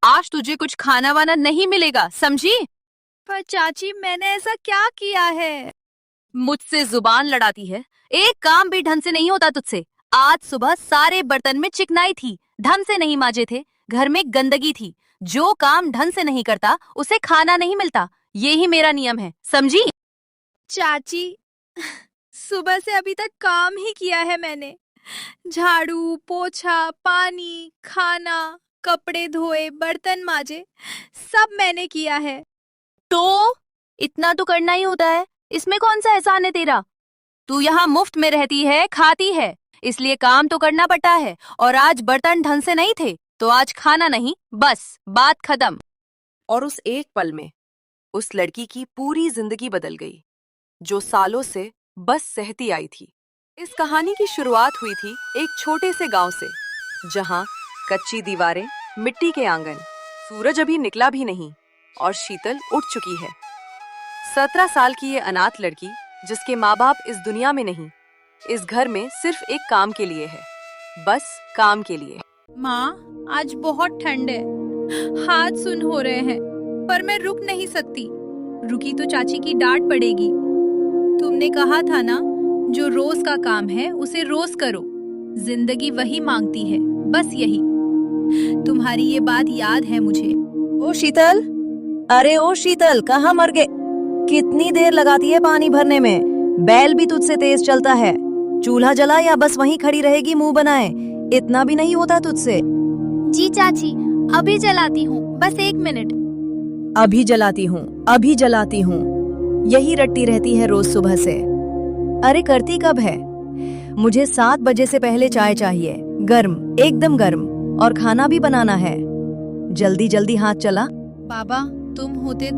आज तुझे कुछ खाना वाना नहीं मिलेगा, समझी? पर चाची मैंने ऐसा क्या किया है? मुझसे जुबान लड़ाती है। एक काम भी ढंग से नहीं होता तुझसे। आज सुबह सारे बर्तन में चिकनाई थी, ढंग से नहीं माजे थे, घर में गंदगी थी। जो काम ढंग से नहीं करता उसे खाना नहीं मिलता। ये ही मेरा नियम है, समझी? चाची सुबह से अभी तक काम ही किया है मैंने। झाड़ू, पोछा, पानी, खाना, कपड़े धोए, बर्तन माजे, सब मैंने किया है। तो इतना तो करना ही होता है, इसमें कौन सा एहसान है तेरा? तू यहाँ मुफ्त में रहती है, खाती है, इसलिए काम तो करना पड़ता है। और आज बर्तन ढंग से नहीं थे तो आज खाना नहीं, बस बात खत्म। और उस एक पल में उस लड़की की पूरी जिंदगी बदल गई, जो सालों से बस सहती आई थी। इस कहानी की शुरुआत हुई थी एक छोटे से गांव से, जहां कच्ची दीवारें, मिट्टी के आंगन, सूरज अभी निकला भी नहीं और शीतल उठ चुकी है। 17 साल की ये अनाथ लड़की, जिसके माँ बाप इस दुनिया में नहीं, इस घर में सिर्फ एक काम के लिए है, बस काम के लिए। माँ, आज बहुत ठंड है, हाथ सुन हो रहे हैं, पर मैं रुक नहीं सकती। रुकी तो चाची की डांट पड़ेगी। तुमने कहा था ना, जो रोज का काम है उसे रोज करो। जिंदगी वही मांगती है, बस यही। तुम्हारी ये बात याद है मुझे। ओ शीतल, अरे ओ शीतल, कहाँ मर गए? कितनी देर लगाती है पानी भरने में? बैल भी तुझसे तेज चलता है। चूल्हा जला या बस वहीं खड़ी रहेगी मुंह बनाए? इतना भी नहीं होता तुझसे? जी चाची, अभी जलाती हूँ, बस 1 मिनट। अभी जलाती हूँ, अभी जलाती हूँ, यही रटती रहती है रोज सुबह से। अरे करती कब है? मुझे 7 बजे से पहले चाय चाहिए, गर्म, एकदम गर्म, और खाना भी बनाना है। जल्दी जल्दी हाथ चला। बाबा, तुम होते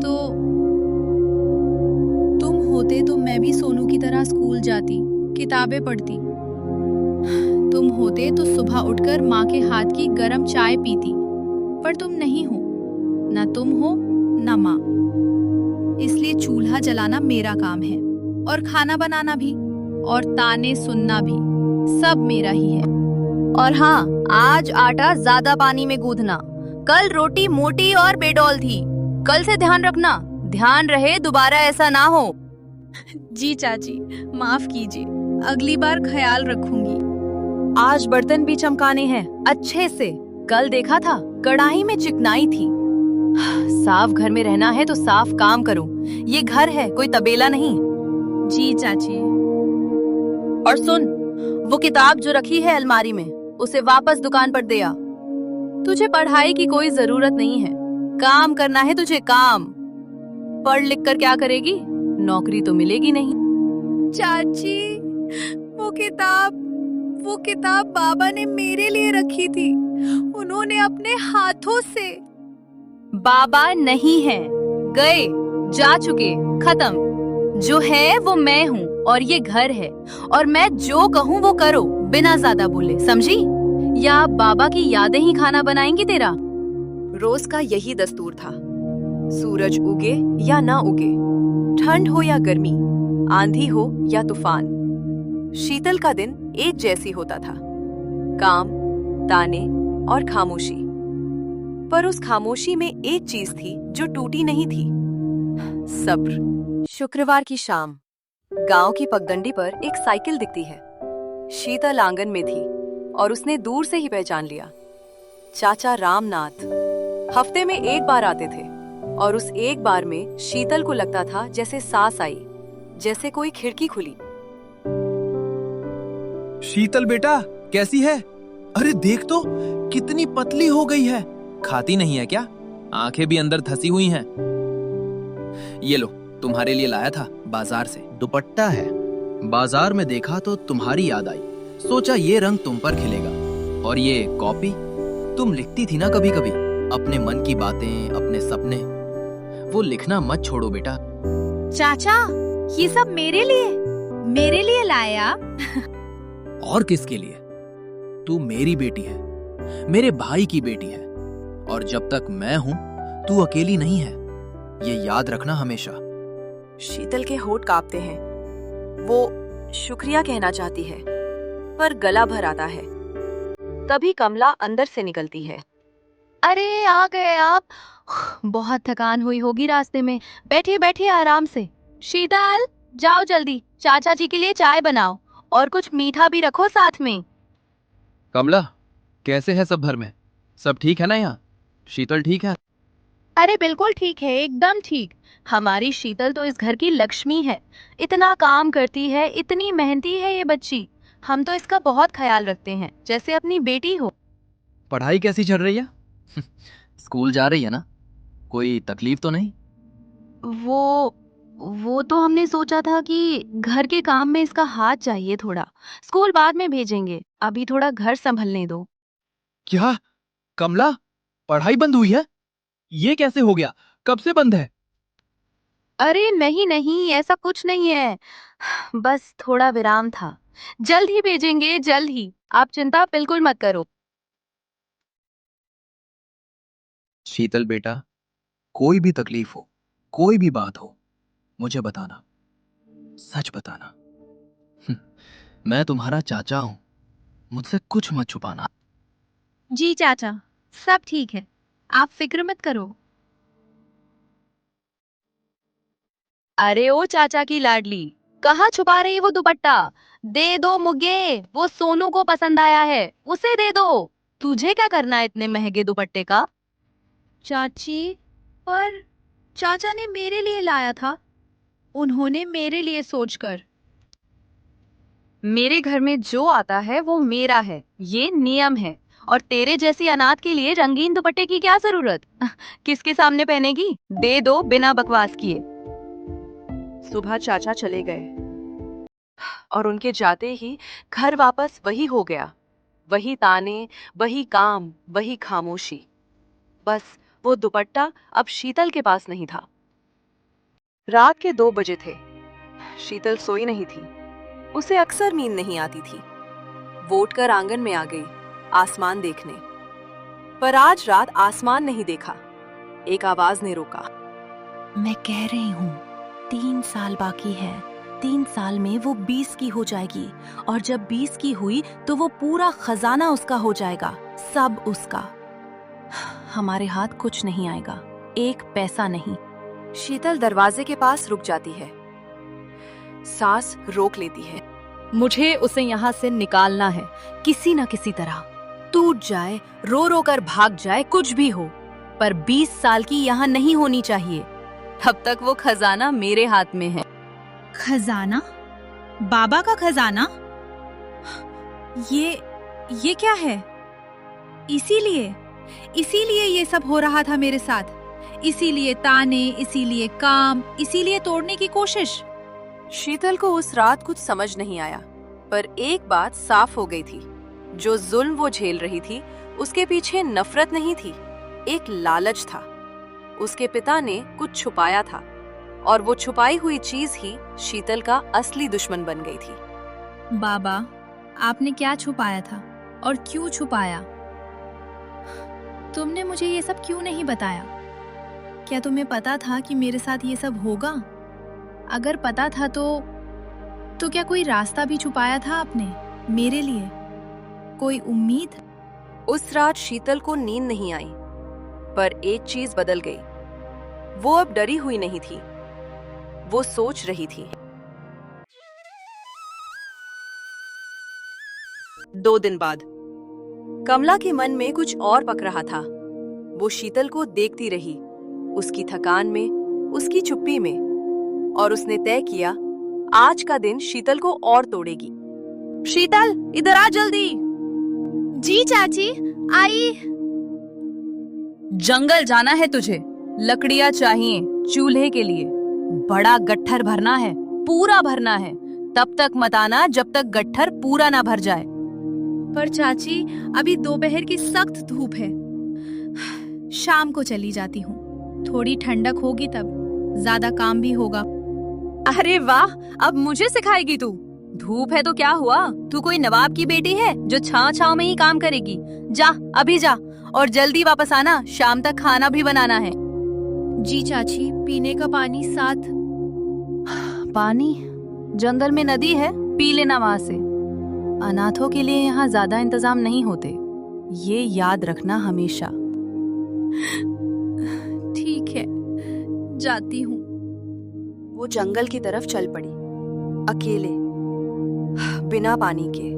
तो मैं भी सोनू की तरह स्कूल जाती, किताबें पढ़ती। तुम होते तो सुबह उठकर माँ के हाथ की गरम चाय पीती। पर तुम नहीं हो, ना तुम हो ना माँ। इसलिए चूल्हा जलाना मेरा काम है, और खाना बनाना भी, और ताने सुनना भी, सब मेरा ही है। और हाँ, आज आटा ज्यादा पानी में गूंथना। कल रोटी मोटी और बेडौल थी, कल से ध्यान रखना। ध्यान रहे दोबारा ऐसा ना हो। जी चाची, माफ कीजिए, अगली बार ख्याल रखूंगी। आज बर्तन भी चमकाने हैं अच्छे से। कल देखा था कढ़ाई में चिकनाई थी। साफ घर में रहना है तो साफ काम करो। ये घर है, कोई तबेला नहीं। जी चाची। और सुन, वो किताब जो रखी है अलमारी में, उसे वापस दुकान पर दे आ। तुझे पढ़ाई की कोई जरूरत नहीं है, काम करना है तुझे, काम। पढ़ लिख कर क्या करेगी? नौकरी तो मिलेगी नहीं। चाची, वो किताब बाबा ने मेरे लिए रखी थी, उन्होंने अपने हाथों से। बाबा नहीं है, गए, जा चुके, खत्म। जो है वो मैं हूँ, और ये घर है, और मैं जो कहूँ वो करो, बिना ज्यादा बोले, समझी? या बाबा की यादें ही खाना बनाएंगी तेरा? रोज का यही दस्तूर था। सूरज उगे या ना उगे, ठंड हो या गर्मी, आंधी हो या तूफान, शीतल का दिन एक जैसी होता था। काम, ताने और खामोशी। पर उस खामोशी में एक चीज थी जो टूटी नहीं थी, सब्र। शुक्रवार की शाम गांव की पगडंडी पर एक साइकिल दिखती है। शीतल आंगन में थी और उसने दूर से ही पहचान लिया। चाचा रामनाथ हफ्ते में एक बार आते थे, और उस एक बार में शीतल को लगता था जैसे सांस आई, जैसे कोई खिड़की खुली। शीतल बेटा, कैसी है? अरे देख तो, कितनी पतली हो गई है। खाती नहीं है क्या? आंखें भी अंदर धसी हुई हैं। ये लो, तुम्हारे लिए लाया था बाजार से। दुपट्टा है। बाजार में देखा तो तुम्हारी याद आई, सोचा ये रंग तुम पर खिलेगा। और ये कॉपी? तुम लिखती थी ना कभी कभी अपने मन की बातें, अपने सपने। वो लिखना मत छोड़ो बेटा। चाचा, ये सब मेरे लिए लाया? और किसके लिए? तू मेरी बेटी है, मेरे भाई की बेटी है, और जब तक मैं हूं तू अकेली नहीं है, ये याद रखना हमेशा। शीतल के होठ कांपते हैं। वो शुक्रिया कहना चाहती है, पर गला भर आता है। तभी कमला अंदर से निकलती है। अरे आ गए आप। बहुत थकान हुई होगी रास्ते में। बैठिए बैठिए आराम से। शीतल, जाओ जल्दी चाचा जी के लिए चाय बनाओ और कुछ मीठा भी रखो साथ में। कमला, कैसे है सब घर में? सब ठीक है ना यहाँ? शीतल ठीक है? अरे बिल्कुल ठीक है, एकदम ठीक। हमारी शीतल तो इस घर की लक्ष्मी है। इतना काम करती है, इतनी मेहनती है ये बच्ची। हम तो इसका बहुत ख्याल रखते हैं, जैसे अपनी बेटी हो। पढ़ाई कैसी चल रही है? स्कूल जा रही है ना? कोई तकलीफ तो नहीं? वो तो हमने सोचा था कि घर के काम में इसका हाथ चाहिए थोड़ा। स्कूल बाद में भेजेंगे, अभी थोड़ा घर संभलने दो। क्या? कमला, पढ़ाई बंद हुई है? ये कैसे हो गया? कब से बंद है? अरे नहीं नहीं, ऐसा कुछ नहीं है। बस थोड़ा विराम था। जल्द ही भेजेंगे, जल्द ही। आप चिंता बिल्कुल मत करो। शीतल बेटा, कोई भी तकलीफ हो, कोई भी बात हो, मुझे बताना, सच बताना। मैं तुम्हारा चाचा हूं, मुझसे कुछ मत छुपाना। जी चाचा, सब ठीक है, आप फिक्र मत करो। अरे ओ चाचा की लाडली, कहाँ छुपा रही वो दुपट्टा? दे दो मुग्गे, वो सोनू को पसंद आया है, उसे दे दो। तुझे क्या करना है इतने महंगे दुपट्टे का? चाची, पर चाचा ने मेरे लिए लाया था, उन्होंने मेरे लिए सोचकर। मेरे घर में जो आता है वो मेरा है, ये नियम है। और तेरे जैसी अनाथ के लिए रंगीन दुपट्टे की क्या जरूरत? किसके सामने पहनेगी? दे दो बिना बकवास किए। सुबह चाचा चले गए और उनके जाते ही घर वापस वही हो गया। वही ताने, वही काम, वही खामोशी। बस वो दुपट्टा अब शीतल के पास नहीं था। रात के 2 बजे थे। शीतल सोई नहीं थी। उसे अक्सर नींद नहीं आती थी। वो उठकर आंगन में आ गई, आसमान देखने। पर आज रात आसमान नहीं देखा। एक आवाज ने रोका। मैं कह रही हूँ 3 साल बाकी है। 3 साल में वो 20 की हो जाएगी और जब 20 की हुई तो वो पूरा खजाना उसका हो जाएगा, सब उसका। हमारे हाथ कुछ नहीं आएगा, 1 पैसा नहीं। शीतल दरवाजे के पास रुक जाती है, सांस रोक लेती है। मुझे उसे यहाँ से निकालना है, किसी न किसी तरह। टूट जाए, रो रो कर भाग जाए, कुछ भी हो, पर 20 साल की यहाँ नहीं होनी चाहिए। तब तक वो खजाना मेरे हाथ में है। खजाना? बाबा का खजाना? ये क्या है? इसीलिए ये सब हो रहा था मेरे साथ। इसीलिए ताने, इसीलिए काम, इसीलिए तोड़ने की कोशिश। शीतल को उस रात कुछ समझ नहीं आया, पर एक बात साफ हो गई थी। जो जुल्म वो झेल रही थी, उसके पीछे नफरत नहीं थी, एक लालच था। उसके पिता ने कुछ छुपाया था और वो छुपाई हुई चीज ही शीतल का असली दुश्मन बन गई थी। बाबा, आपने क्या छुपाया था और क्यों छुपाया? तुमने मुझे ये सब क्यों नहीं बताया? क्या तुम्हें पता था कि मेरे साथ ये सब होगा? अगर पता था तो क्या कोई रास्ता भी छुपाया था आपने मेरे लिए? कोई उम्मीद? उस रात शीतल को नींद नहीं आई, पर एक चीज बदल गई। वो अब डरी हुई नहीं थी, वो सोच रही थी। 2 दिन बाद कमला के मन में कुछ और पक रहा था। वो शीतल को देखती रही, उसकी थकान में, उसकी चुप्पी में, और उसने तय किया आज का दिन शीतल को और तोड़ेगी। शीतल, इधर आ जल्दी। जी चाची, आई। जंगल जाना है तुझे, लकड़ियां चाहिए चूल्हे के लिए। बड़ा गट्ठर भरना है, पूरा भरना है। तब तक मत आना जब तक गट्ठर पूरा ना भर जाए। पर चाची, अभी दोपहर की सख्त धूप है। शाम को चली जाती हूँ, थोड़ी ठंडक होगी तब, ज्यादा काम भी होगा। अरे वाह, अब मुझे सिखाएगी तू? धूप है तो क्या हुआ, तू कोई नवाब की बेटी है जो छांव में ही काम करेगी? जा, अभी जा और जल्दी वापस आना, शाम तक खाना भी बनाना है। जी चाची, पीने का पानी साथ। पानी? जंगल में नदी है, पी लेना वहां से। अनाथों के लिए यहाँ ज्यादा इंतजाम नहीं होते, ये याद रखना हमेशा। ठीक है, जाती हूँ। वो जंगल की तरफ चल पड़ी, अकेले, बिना पानी के,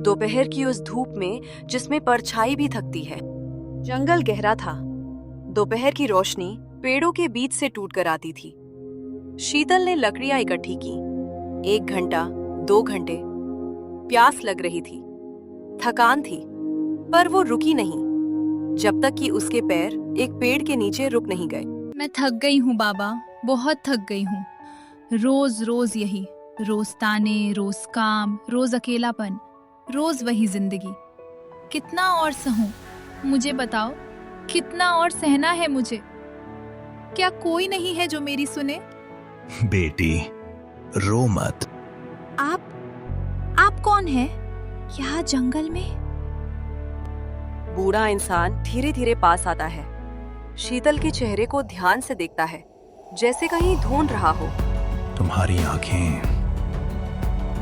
दोपहर की उस धूप में जिसमें परछाई भी थकती है। जंगल गहरा था, दोपहर की रोशनी पेड़ों के बीच से टूट कर आती थी। शीतल ने लकड़ियां इकट्ठी की। 1 घंटा, 2 घंटे, प्यास लग रही थी, थकान थी, पर वो रुकी नहीं जब तक कि उसके पैर एक पेड़ के नीचे रुक नहीं गए। मैं थक गई हूँ बाबा, बहुत थक गई हूँ। रोज रोज यही, रोज ताने, रोज काम, रोज अकेलापन, रोज वही जिंदगी। कितना और सहूं? मुझे बताओ, कितना और सहना है मुझे? क्या कोई नहीं है जो मेरी सुने? बेटी, रो मत। आप कौन है यहाँ जंगल में? बूढ़ा इंसान धीरे धीरे पास आता है, शीतल के चेहरे को ध्यान से देखता है, जैसे कहीं ढूंढ रहा हो।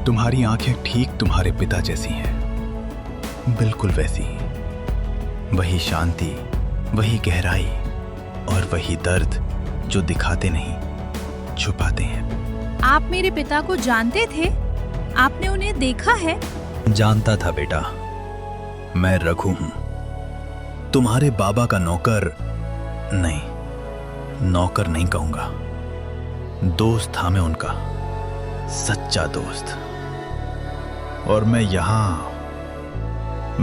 तुम्हारी आंखें ठीक तुम्हारे पिता जैसी हैं, बिल्कुल वैसी। वही शांति, वही गहराई और वही दर्द जो दिखाते नहीं, छुपाते हैं। आप मेरे पिता को जानते थे? आपने उन्हें देखा है? जानता था बेटा, मैं रघु हूं, तुम्हारे बाबा का नौकर नहीं, नौकर नहीं कहूंगा, दोस्त था मैं उनका, सच्चा दोस्त। और मैं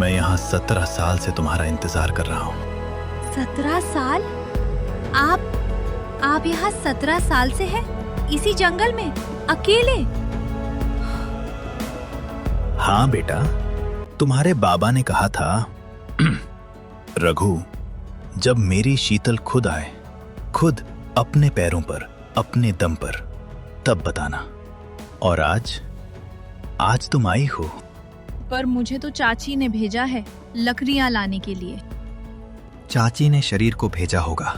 यहां 17 साल से तुम्हारा इंतजार कर रहा हूं। 17 साल? आप यहाँ 17 साल से हैं? इसी जंगल में अकेले? हाँ बेटा, तुम्हारे बाबा ने कहा था रघु, जब मेरी शीतल खुद आए, खुद अपने पैरों पर, अपने दम पर, तब बताना। और आज तुम आई हो। पर मुझे तो चाची ने भेजा है लकड़ियां लाने के लिए। चाची ने शरीर को भेजा होगा,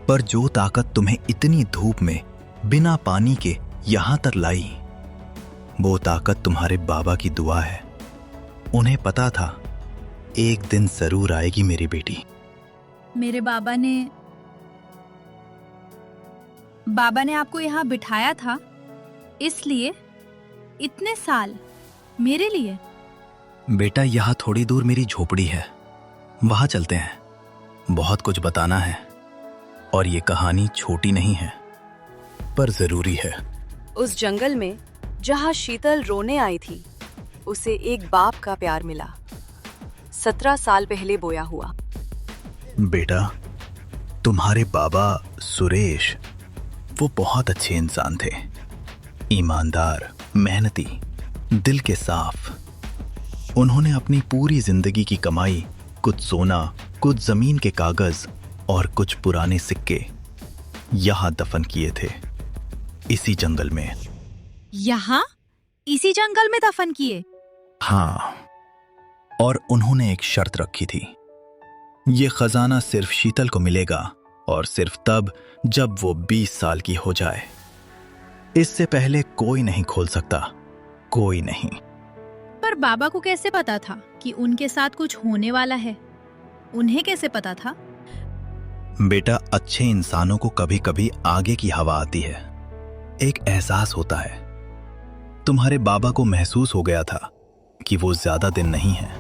पर जो ताकत तुम्हें इतनी धूप में बिना पानी के यहां तक लाई, वो ताकत तुम्हारे बाबा की दुआ है। उन्हें पता था एक दिन जरूर आएगी मेरी बेटी। मेरे बाबा ने आपको यहाँ बिठाया था, इसलिए इतने साल मेरे लिए? बेटा, यहाँ थोड़ी दूर मेरी झोपड़ी है, वहां चलते हैं, बहुत कुछ बताना है। और ये कहानी छोटी नहीं है, पर जरूरी है। उस जंगल में जहाँ शीतल रोने आई थी, उसे एक बाप का प्यार मिला, 17 साल पहले बोया हुआ। बेटा, तुम्हारे बाबा सुरेश, वो बहुत अच्छे इंसान थे, ईमानदार, मेहनती, दिल के साफ। उन्होंने अपनी पूरी जिंदगी की कमाई, कुछ सोना, कुछ जमीन के कागज और कुछ पुराने सिक्के यहां दफन किए थे, इसी जंगल में। यहाँ इसी जंगल में दफन किए? हाँ, और उन्होंने एक शर्त रखी थी, ये खजाना सिर्फ शीतल को मिलेगा, और सिर्फ तब जब वो 20 साल की हो जाए। इससे पहले कोई नहीं खोल सकता, कोई नहीं। पर बाबा को कैसे पता था कि उनके साथ कुछ होने वाला है? उन्हें कैसे पता था? बेटा, अच्छे इंसानों को कभी कभी आगे की हवा आती है, एक एहसास होता है। तुम्हारे बाबा को महसूस हो गया था कि वो ज्यादा दिन नहीं है।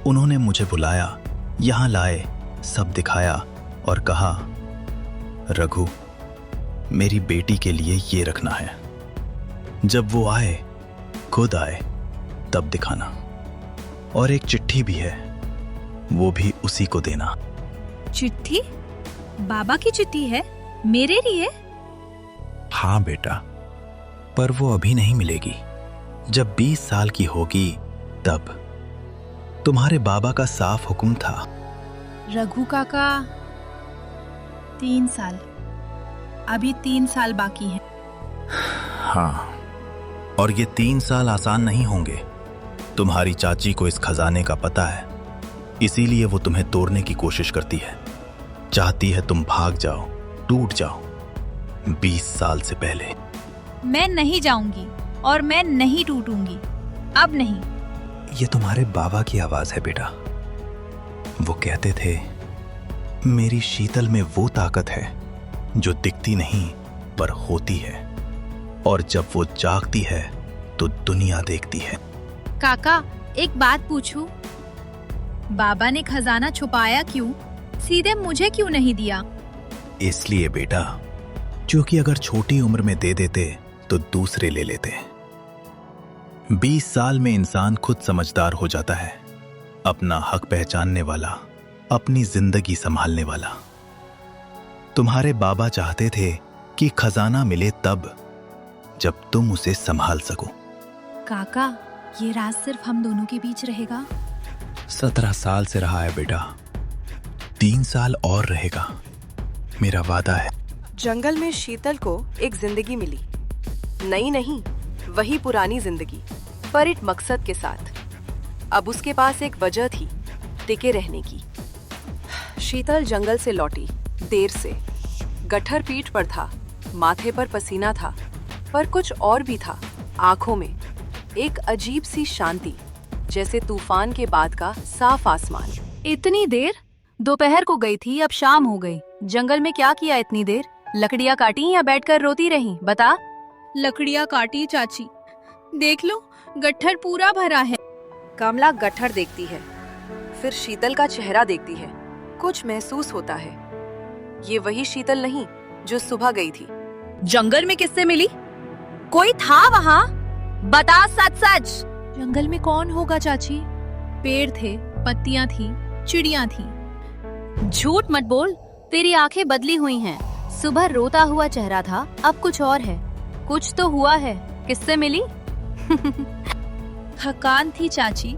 उन्होंने मुझे बुलाया, यहां लाए, सब दिखाया और कहा, रघु, मेरी बेटी के लिए ये रखना है, जब वो आए, खुद आए, तब दिखाना। और एक चिट्ठी भी है, वो भी उसी को देना। चिट्ठी? बाबा की चिट्ठी है मेरे लिए? हाँ बेटा, पर वो अभी नहीं मिलेगी, जब 20 साल की होगी तब। तुम्हारे बाबा का साफ हुक्म था। रघु काका, 3 साल, अभी 3 साल बाकी हैं। हाँ, और ये 3 साल आसान नहीं होंगे। तुम्हारी चाची को इस खजाने का पता है, इसीलिए वो तुम्हें तोड़ने की कोशिश करती है, चाहती है तुम भाग जाओ, टूट जाओ, 20 साल से पहले। मैं नहीं जाऊंगी और मैं नहीं टूटूंगी, अब नहीं। ये तुम्हारे बाबा की आवाज है बेटा। वो कहते थे, मेरी शीतल में वो ताकत है जो दिखती नहीं पर होती है, और जब वो जागती है तो दुनिया देखती है। काका, एक बात पूछूं? बाबा ने खजाना छुपाया क्यों? सीधे मुझे क्यों नहीं दिया? इसलिए बेटा, क्योंकि अगर छोटी उम्र में दे देते तो दूसरे ले लेते। 20 साल में इंसान खुद समझदार हो जाता है, अपना हक पहचानने वाला, अपनी जिंदगी संभालने वाला। तुम्हारे बाबा चाहते थे कि खजाना मिले तब जब तुम उसे संभाल सको। काका, ये राज सिर्फ हम दोनों के बीच रहेगा? 17 साल से रहा है बेटा, 3 साल और रहेगा, मेरा वादा है। जंगल में शीतल को एक जिंदगी मिली, नई नहीं, वही पुरानी जिंदगी, पर एक मकसद के साथ। अब उसके पास एक वजह थी टिके रहने की। शीतल जंगल से लौटी देर से, गट्ठर पीठ पर था, माथे पर पसीना था, पर कुछ और भी था। आंखों में एक अजीब सी शांति, जैसे तूफान के बाद का साफ आसमान। इतनी देर? दोपहर को गई थी, अब शाम हो गई। जंगल में क्या किया इतनी देर? लकड़ियाँ काटी या बैठकर रोती रही? बता। लकड़ियाँ काटी चाची, देख लो गट्ठर पूरा भरा है। कमला गट्ठर देखती है, फिर शीतल का चेहरा देखती है। कुछ महसूस होता है, ये वही शीतल नहीं जो सुबह गई थी। जंगल में किससे मिली? कोई था वहाँ? बता सच सच। जंगल में कौन होगा चाची? पेड़ थे, पत्तियां थी, चिड़ियां थी। झूठ मत बोल, तेरी आंखें बदली हुई हैं। सुबह रोता हुआ चेहरा था, अब कुछ और है। कुछ तो हुआ है। किससे मिली? थकान थी चाची,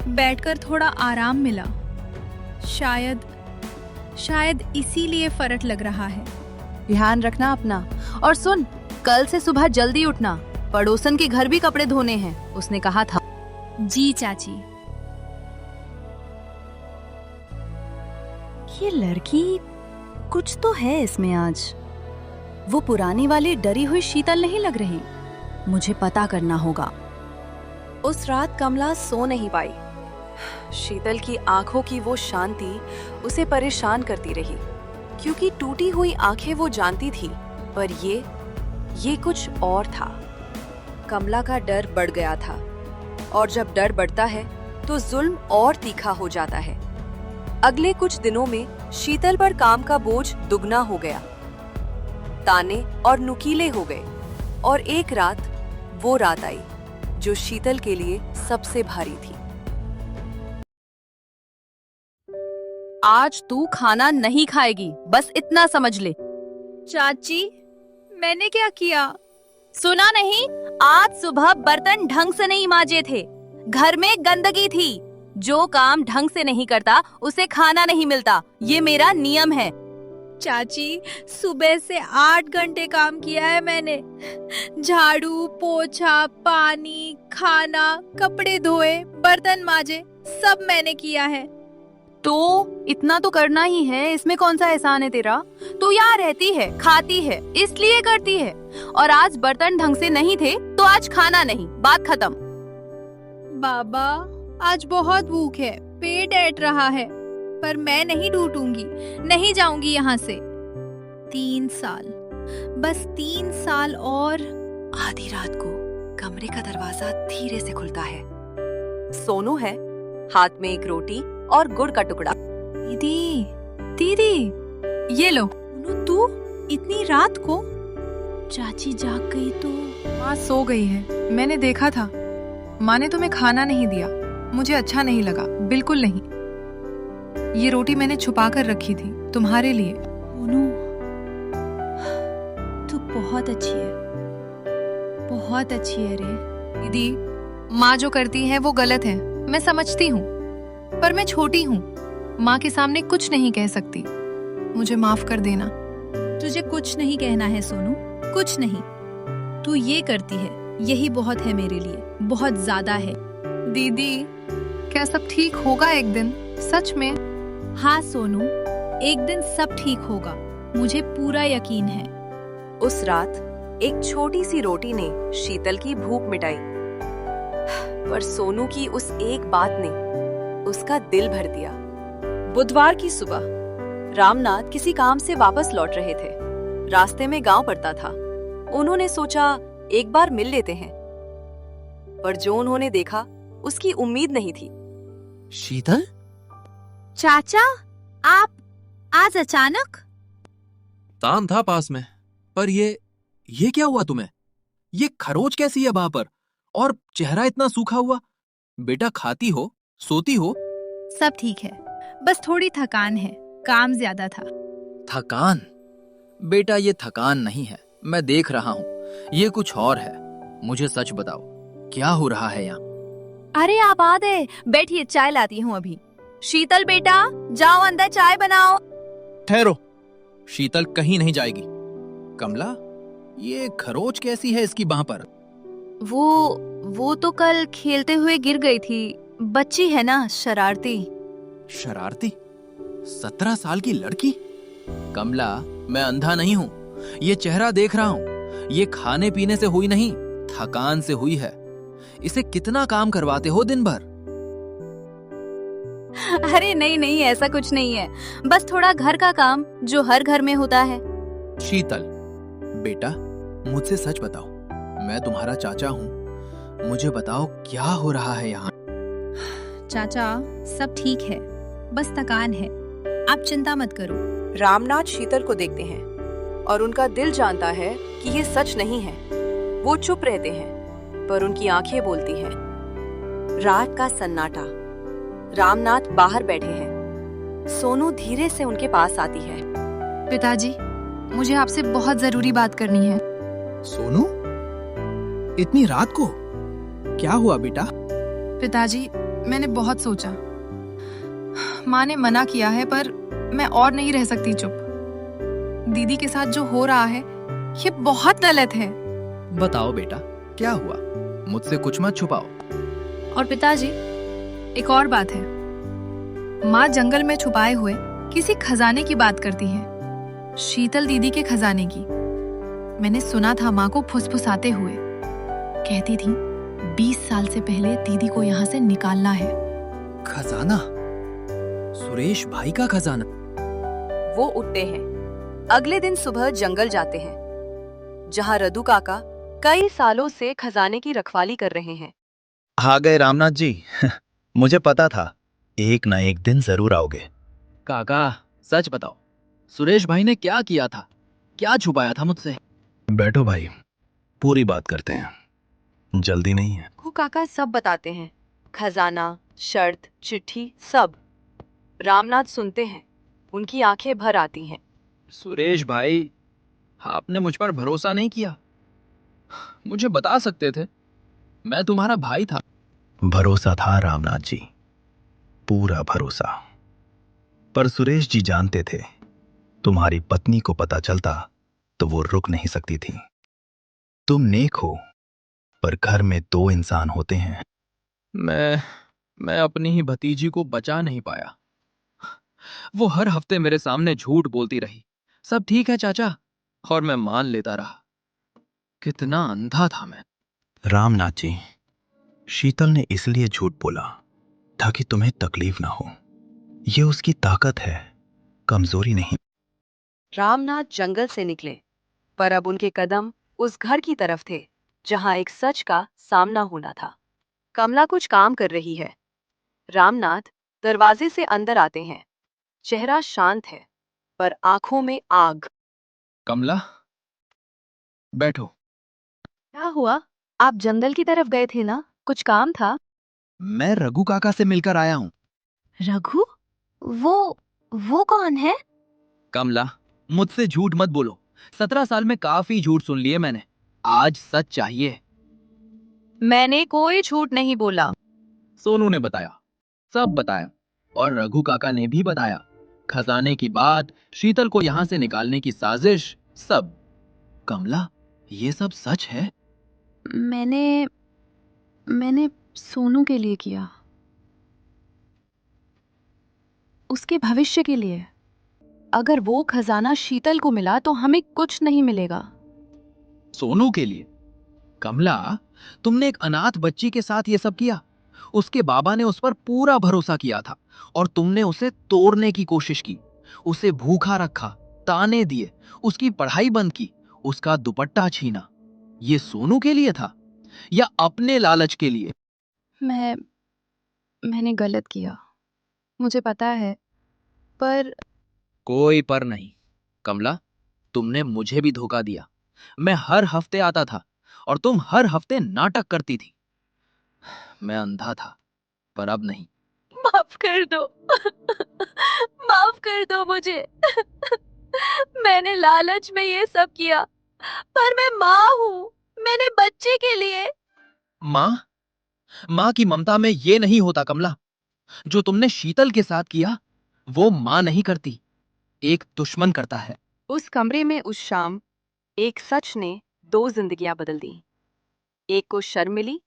बैठकर थोड़ा आराम मिला। शायद इसीलिए फर्क लग रहा है। ध्यान रखना अपना, और सुन, कल से सुबह जल्दी उठना। पड़ोसन के घर भी कपड़े धोने हैं, उसने कहा था। जी चाची। ये लड़की, कुछ तो है इसमें आज। वो पुरानी वाली डरी हुई शीतल नहीं लग रही। मुझे पता करना होगा। उस रात कमला सो नहीं पाई। शीतल की आंखों की वो शांति उसे परेशान करती रही, क्योंकि टूटी हुई आंखें वो जानती थी, पर ये कुछ और था। कमला का डर बढ़ गया था, और जब डर बढ़ता है तो जुल्म और तीखा हो जाता है। अगले कुछ दिनों में शीतल पर काम का बोझ दुगना हो गया। ताने और नुकीले हो गए, और एक रात वो रात आई जो शीतल के लिए सबसे भारी थी। आज तू खाना नहीं खाएगी, बस इतना समझ ले। चाची, मैंने क्या किया? सुना नहीं? आज सुबह बर्तन ढंग से नहीं मांजे थे, घर में गंदगी थी। जो काम ढंग से नहीं करता उसे खाना नहीं मिलता, ये मेरा नियम है। चाची, सुबह से 8 घंटे काम किया है मैंने। झाड़ू, पोछा, पानी, खाना, कपड़े धोए, बर्तन मांजे, सब मैंने किया है। तो इतना तो करना ही है, इसमें कौन सा एहसान है तेरा? तू यहाँ रहती है, खाती है, इसलिए करती है। और आज बर्तन ढंग से नहीं थे तो आज खाना नहीं, बात खत्म। बाबा, आज बहुत भूख है, पेट ऐट रहा है, पर मैं नहीं टूटूंगी, नहीं जाऊंगी यहाँ से। 3 साल, बस 3 साल और। आधी रात को कमरे का दरवाजा धीरे से खुलता है। सोनू है, हाथ में एक रोटी और गुड़ का टुकड़ा। दीदी, दीदी, ये लो। तू इतनी रात को? चाची जाग गई तो? माँ सो गई है, मैंने देखा था। माँ ने तुम्हें खाना नहीं दिया, मुझे अच्छा नहीं लगा, बिल्कुल नहीं। ये रोटी मैंने छुपा कर रखी थी तुम्हारे लिए। मोनू, तू बहुत अच्छी है, बहुत अच्छी है रे। दीदी, माँ जो करती है वो गलत है, मैं समझती हूँ, पर मैं छोटी हूँ, माँ के सामने कुछ नहीं कह सकती। मुझे माफ कर देना। तुझे कुछ नहीं कहना है सोनू, कुछ नहीं। तू ये करती है, यही बहुत है मेरे लिए, बहुत ज्यादा है। दीदी, क्या सब ठीक होगा एक दिन? सच में? हाँ सोनू, एक दिन सब ठीक होगा, मुझे पूरा यकीन है। उस रात एक छोटी सी रोटी ने शीतल की भूख मिटाई, पर सोनू की उस एक बात ने उसका दिल भर दिया। बुधवार की सुबह रामनाथ किसी काम से वापस लौट रहे थे। रास्ते में गांव पड़ता था। उन्होंने सोचा एक बार मिल लेते हैं, पर जो उन्होंने देखा उसकी उम्मीद नहीं थी। शीतल, चाचा, आप आज अचानक? काम था पास में, पर ये क्या हुआ तुम्हें? ये खरोच कैसी है वहां पर? और चेहरा इतना सूखा हुआ। बेटा, खाती हो, सोती हो? सब ठीक है, बस थोड़ी थकान है, काम ज्यादा था। थकान? बेटा, ये थकान नहीं है, मैं देख रहा हूँ। ये कुछ और है। मुझे सच बताओ, क्या हो रहा है यहाँ? अरे आप आ गए, बैठिए, चाय लाती हूँ अभी। शीतल बेटा, जाओ अंदर चाय बनाओ। ठहरो, शीतल कहीं नहीं जाएगी। कमला, ये खरोच कैसी है इसकी बाह पर? वो तो कल खेलते हुए गिर गई थी। बच्ची है ना, शरारती। शरारती? 17 साल की लड़की? कमला, मैं अंधा नहीं हूँ, ये चेहरा देख रहा हूँ। ये खाने पीने से हुई नहीं, थकान से हुई है। इसे कितना काम करवाते हो दिन भर? अरे नहीं नहीं, ऐसा कुछ नहीं है, बस थोड़ा घर का काम जो हर घर में होता है। शीतल बेटा, मुझसे सच बताओ, मैं तुम्हारा चाचा हूँ। मुझे बताओ क्या हो रहा है यहाँ? चाचा, सब ठीक है, बस थकान है, आप चिंता मत करो। रामनाथ शीतल को देखते हैं और उनका दिल जानता है कि ये सच नहीं है। वो चुप रहते हैं, पर उनकी आंखें बोलती हैं। रात का सन्नाटा। रामनाथ बाहर बैठे हैं। सोनू धीरे से उनके पास आती है। पिताजी, मुझे आपसे बहुत जरूरी बात करनी है। सोनू, इतनी रात को क्या हुआ बेटा? पिताजी, मैंने बहुत सोचा। माँ ने मना किया है, पर मैं और नहीं रह सकती चुप। दीदी के साथ जो हो रहा है, ये बहुत गलत है। बताओ बेटा, क्या हुआ? मुझसे कुछ मत छुपाओ। और पिताजी, एक और बात है। माँ जंगल में छुपाए हुए किसी खजाने की बात करती है, शीतल दीदी के खजाने की। मैंने सुना था माँ को फुसफुसाते हुए। कहती थी 20 साल से पहले दीदी को यहाँ से निकालना है। खजाना? सुरेश भाई का खजाना? वो उठते हैं। अगले दिन सुबह जंगल जाते हैं, जहाँ रदू काका कई सालों से खजाने की रखवाली कर रहे हैं। आ गए रामनाथ जी। मुझे पता था एक ना एक दिन जरूर आओगे। काका, सच बताओ, सुरेश भाई ने क्या किया था? क्या छुपाया था मुझसे? बैठो भाई, पूरी बात करते हैं, जल्दी नहीं है। वो काका सब बताते हैं, खजाना, शर्त, चिट्ठी, सब। रामनाथ सुनते हैं, उनकी आंखें भर आती हैं। सुरेश भाई, आपने मुझ पर भरोसा नहीं किया। मुझे बता सकते थे, मैं तुम्हारा भाई था। भरोसा था रामनाथ जी, पूरा भरोसा। पर सुरेश जी जानते थे, तुम्हारी पत्नी को पता चलता तो वो रुक नहीं सकती थी। तुम नेक हो, पर घर में 2 इंसान होते हैं। मैं अपनी ही भतीजी को बचा नहीं पाया। वो हर हफ्ते मेरे सामने झूठ बोलती रही। सब ठीक है चाचा, और मैं मान लेता रहा। कितना अंधा था मैं। रामनाथ जी, शीतल ने इसलिए झूठ बोला ताकि तुम्हें तकलीफ ना हो। ये उसकी ताकत है, कमजोरी नहीं। रामनाथ जंगल से निकले, पर अब उनके कदम उस घर की तरफ थे जहां एक सच का सामना होना था। कमला कुछ काम कर रही है। रामनाथ दरवाजे से अंदर आते हैं। चेहरा शांत है, पर आंखों में आग। कमला, बैठो। क्या हुआ? आप जंगल की तरफ गए थे ना, कुछ काम था? मैं रघु काका से मिलकर आया हूँ। रघु? वो कौन है? कमला, मुझसे झूठ मत बोलो। 17 साल में काफी झूठ सुन लिए मैंने। आज सच चाहिए। मैंने कोई झूठ नहीं बोला। सोनू ने बताया, सब बताया, और रघु काका ने भी बताया। खजाने की बात, शीतल को यहाँ से निकालने की साजिश, सब। कमला, ये सब सच है? मैंने सोनू के लिए किया, उसके भविष्य के लिए। अगर वो खजाना शीतल को मिला तो हमें कुछ नहीं मिलेगा। सोनू के लिए? कमला, तुमने एक अनाथ बच्ची के साथ ये सब किया। उसके बाबा ने उस पर पूरा भरोसा किया था और तुमने उसे तोड़ने की कोशिश की। उसे भूखा रखा, ताने दिए, उसकी पढ़ाई बंद की, उसका दुपट्टा छीना। ये सोनू के लिए था या अपने लालच के लिए? मैंने गलत किया, मुझे पता है, पर कोई पर नहीं। कमला, तुमने मुझे भी धोखा दिया। मैं हर हफ्ते आता था और तुम हर हफ्ते नाटक करती थी। मैं अंधा था, पर अब नहीं। माफ कर दो। माफ कर दो मुझे। मैंने लालच में ये सब किया, पर मैं माँ हूँ। मैंने बच्चे के लिए। माँ? माँ की ममता में ये नहीं होता कमला। जो तुमने शीतल के साथ किया, वो माँ नहीं करती, एक दुश्मन करता है। उस कमरे में उस शाम एक सच ने 2 जिंदगियां बदल दी। एक को शर्म मिली,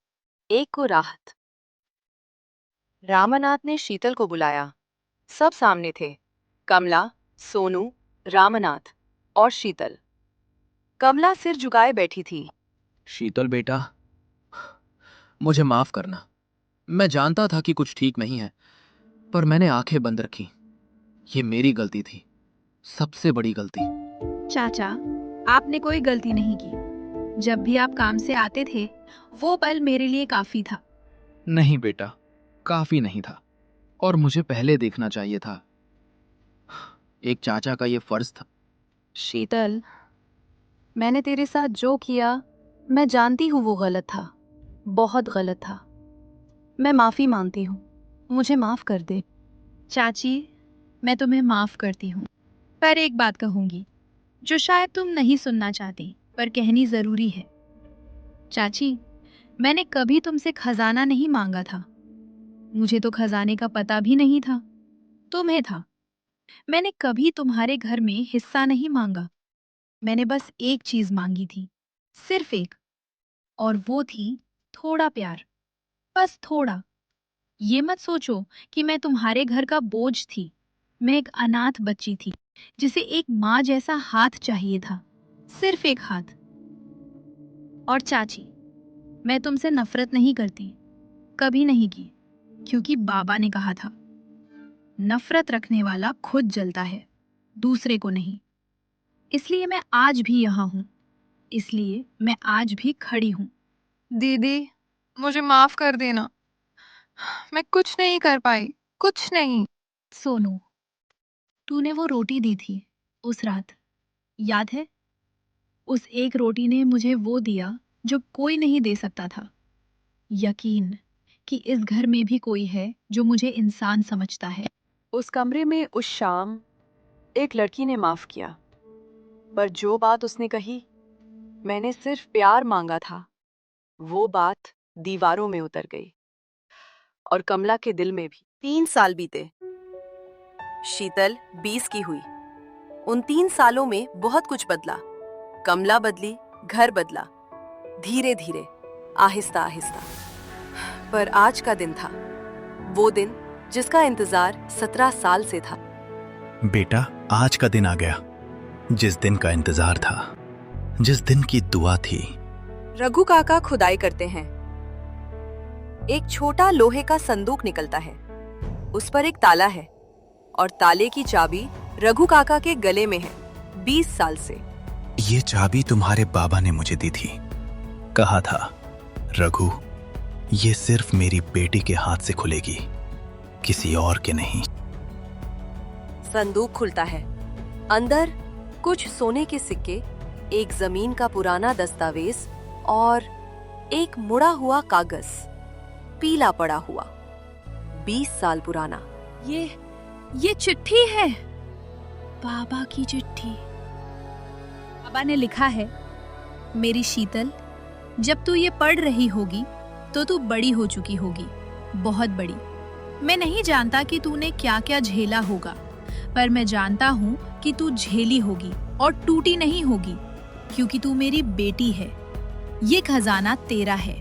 एक को राहत। रामानाथ ने शीतल को बुलाया। सब सामने थे, कमला, सोनू, रामानाथ और शीतल। कमला सिर झुकाए बैठी थी। शीतल बेटा, मुझे माफ करना। मैं जानता था कि कुछ ठीक नहीं है, पर मैंने आंखें बंद रखी। ये मेरी गलती थी, सबसे बड़ी गलती। चाचा, आपने कोई गलती नहीं की। जब भी आप काम से आते थे, वो पल मेरे लिए काफी था। नहीं बेटा, काफी नहीं था, और मुझे पहले देखना चाहिए था। एक चाचा का ये फर्ज था। शीतल, मैंने तेरे साथ जो किया, मैं जानती हूँ वो गलत था, बहुत गलत था। मैं माफी मांगती हूँ, मुझे माफ कर दे। चाची, मैं तुम्हें माफ करती हूँ, पर एक बात कहूंगी जो शायद तुम नहीं सुनना चाहती, पर कहनी जरूरी है। चाची, मैंने कभी तुमसे खजाना नहीं मांगा था। मुझे तो खजाने का पता भी नहीं था, तुम्हें था। मैंने कभी तुम्हारे घर में हिस्सा नहीं मांगा। मैंने बस एक चीज मांगी थी, सिर्फ एक, और वो थी थोड़ा प्यार, बस थोड़ा। ये मत सोचो कि मैं तुम्हारे घर का बोझ थी। मैं एक अनाथ बच्ची थी जिसे एक माँ जैसा हाथ चाहिए था, सिर्फ एक हाथ। और चाची, मैं तुमसे नफरत नहीं करती, कभी नहीं की, क्योंकि बाबा ने कहा था, नफरत रखने वाला खुद जलता है, दूसरे को नहीं। इसलिए मैं आज भी यहाँ हूँ, इसलिए मैं आज भी खड़ी हूँ। दीदी, मुझे माफ कर देना। मैं कुछ नहीं कर पाई, कुछ नहीं। सोनू, तूने वो रोटी दी थी उस रात, याद है? उस एक रोटी ने मुझे वो दिया जो कोई नहीं दे सकता था, यकीन कि इस घर में भी कोई है जो मुझे इंसान समझता है। उस कमरे में उस शाम एक लड़की ने माफ किया, पर जो बात उसने कही, मैंने सिर्फ प्यार मांगा था, वो बात दीवारों में उतर गई। और कमला के दिल में भी। 3 साल बीते। शीतल 20 की हुई। उन 3 सालों में बहुत कुछ बदला। कमला बदली, घर बदला, धीरे धीरे, आहिस्ता आहिस्ता। पर आज का दिन था, वो दिन जिसका इंतजार 17 साल से था। बेटा, आज का दिन आ गया, जिस दिन का इंतजार था, जिस दिन की दुआ थी। रघु काका खुदाई करते हैं। एक छोटा लोहे का संदूक निकलता है। उस पर एक ताला है और ताले की चाबी रघु काका के गले में है 20 साल से। ये चाबी तुम्हारे बाबा ने मुझे दी थी। कहा था, रघु, ये सिर्फ मेरी बेटी के हाथ से खुलेगी, किसी और के नहीं। संदूक खुलता है। अंदर कुछ सोने के सिक्के, एक जमीन का पुराना दस्तावेज और एक मुड़ा हुआ कागज, पीला पड़ा हुआ, 20 साल पुराना। ये चिट्ठी है, बाबा की चिट्ठी। बाबा ने लिखा है, मेरी शीतल, जब तू ये पढ़ रही होगी तो तू बड़ी हो चुकी होगी, बहुत बड़ी। मैं नहीं जानता कि तूने क्या क्या झेला होगा, पर मैं जानता हूँ कि तू झेली होगी और टूटी नहीं होगी, क्योंकि तू मेरी बेटी है। ये खजाना तेरा है,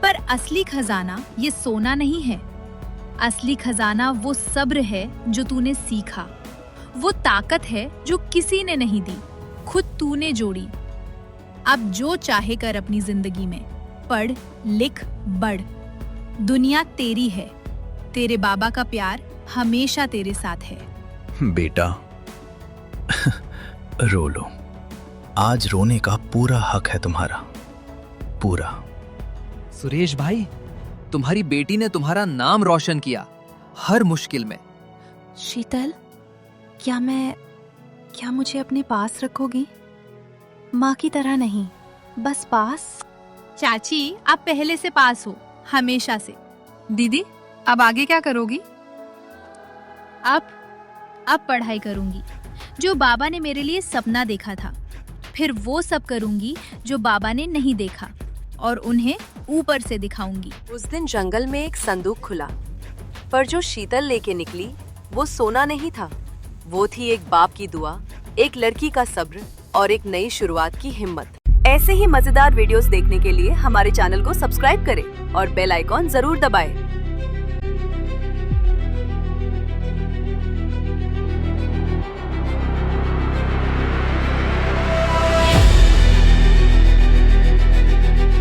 पर असली खजाना ये सोना नहीं है। असली खजाना वो सब्र है जो तूने सीखा, वो ताकत है जो किसी ने नहीं दी, खुद तूने जोड़ी। अब जो चाहे कर अपनी जिंदगी में, पढ़, लिख, बढ़। दुनिया तेरी है, तेरे बाबा का प्यार हमेशा तेरे साथ है। बेटा, रो लो, आज रोने का पूरा हक है तुम्हारा, पूरा। सुरेश भाई, तुम्हारी बेटी ने तुम्हारा नाम रोशन किया हर मुश्किल में। शीतल, क्या मुझे अपने पास रखोगी? माँ की तरह नहीं, बस पास। चाची, आप पहले से पास हो, हमेशा से। दीदी, अब आगे क्या करोगी? अब पढ़ाई करूंगी, जो बाबा ने मेरे लिए सपना देखा था। फिर वो सब करूंगी जो बाबा ने नहीं देखा, और उन्हें ऊपर से दिखाऊंगी। उस दिन जंगल में एक संदूक खुला, पर जो शीतल लेके निकली वो सोना नहीं था। वो थी एक बाप की दुआ, एक लड़की का सब्र और एक नई शुरुआत की हिम्मत। ऐसे ही मजेदार वीडियोस देखने के लिए हमारे चैनल को सब्सक्राइब करें और बेल आइकॉन जरूर दबाएं।